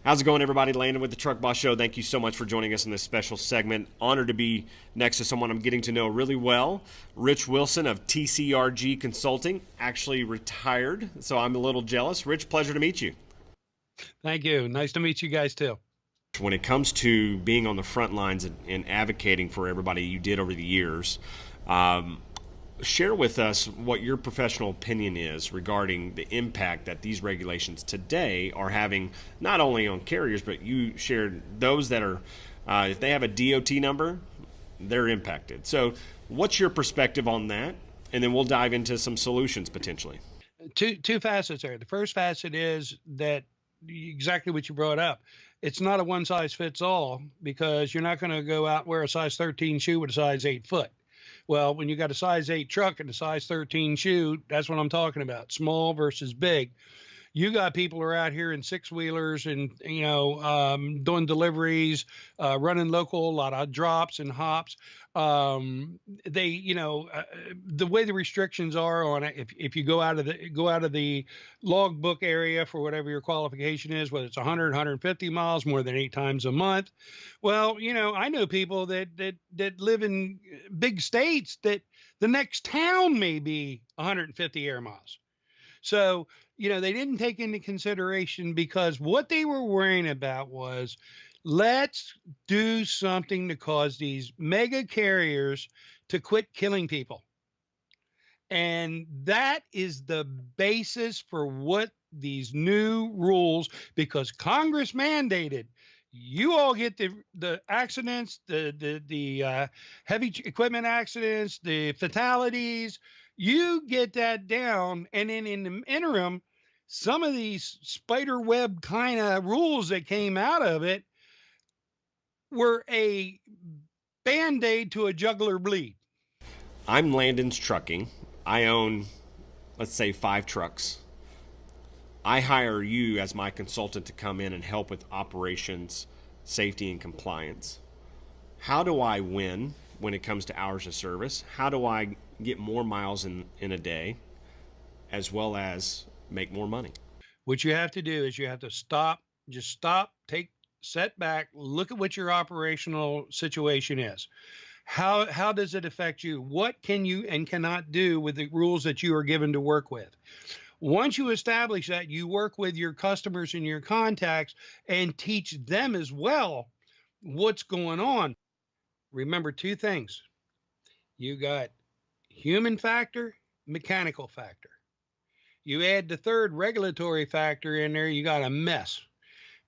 How's it going, everybody? Landon with the Truck Boss Show. Thank you so much for joining us in this special segment. Honored to be next to someone I'm getting to know really well. Rich Wilson of TCRG Consulting, actually retired, so I'm a little jealous. Rich, pleasure to meet you. Thank you. Nice to meet you guys too. When it comes to being on the front lines and advocating for everybody you did over the years, share with us what your professional opinion is regarding the impact that these regulations today are having, not only on carriers, but you shared those that are, if they have a DOT number, they're impacted. So what's your perspective on that? And then we'll dive into some solutions potentially. Two facets there. The first facet is that exactly what you brought up. It's not a one size fits all, because you're not going to go out and wear a size 13 shoe with a size 8 foot. Well, when you got a size 8 truck and a size 13 shoe, that's what I'm talking about. Small versus big. You got people who are out here in 6-wheelers and, doing deliveries, running local, a lot of drops and hops. The way the restrictions are on it, if you go out of the logbook area for whatever your qualification is, whether it's 100, 150 miles, more than 8 times a month. Well, I know people that live in big states that the next town may be 150 air miles. So, they didn't take into consideration, because what they were worrying about was, let's do something to cause these mega carriers to quit killing people. And that is the basis for what these new rules, because Congress mandated you all get the accidents, the heavy equipment accidents, the fatalities. You get that down, and then in the interim, some of these spider web kind of rules that came out of it were a band-aid to a jugular bleed. I'm Landon's Trucking. I own, let's say, 5 trucks. I hire you as my consultant to come in and help with operations, safety, and compliance. How do I win when it comes to hours of service? How do I get more miles in a day, as well as make more money? What you have to do is you have to stop, set back, look at what your operational situation is. How does it affect you? What can you and cannot do with the rules that you are given to work with? Once you establish that, you work with your customers and your contacts and teach them as well what's going on. Remember 2 things. You got human factor, mechanical factor. You add the third regulatory factor in there, you got a mess.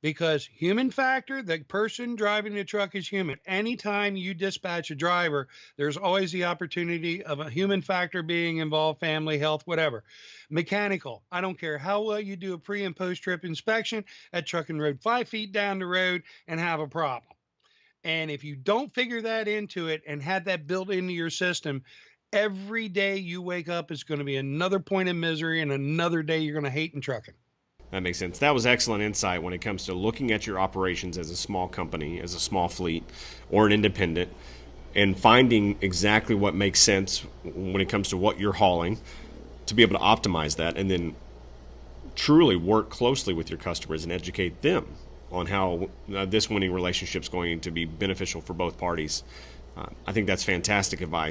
Because human factor, the person driving the truck is human. Anytime you dispatch a driver, there's always the opportunity of a human factor being involved, family, health, whatever. Mechanical, I don't care how well you do a pre and post trip inspection, that truck can road 5 feet down the road and have a problem. And if you don't figure that into it and have that built into your system, every day you wake up is going to be another point of misery, and another day you're going to hate in trucking. That makes sense. That was excellent insight when it comes to looking at your operations as a small company, as a small fleet, or an independent, and finding exactly what makes sense when it comes to what you're hauling, to be able to optimize that, and then truly work closely with your customers and educate them on how this winning relationship is going to be beneficial for both parties. I think that's fantastic advice.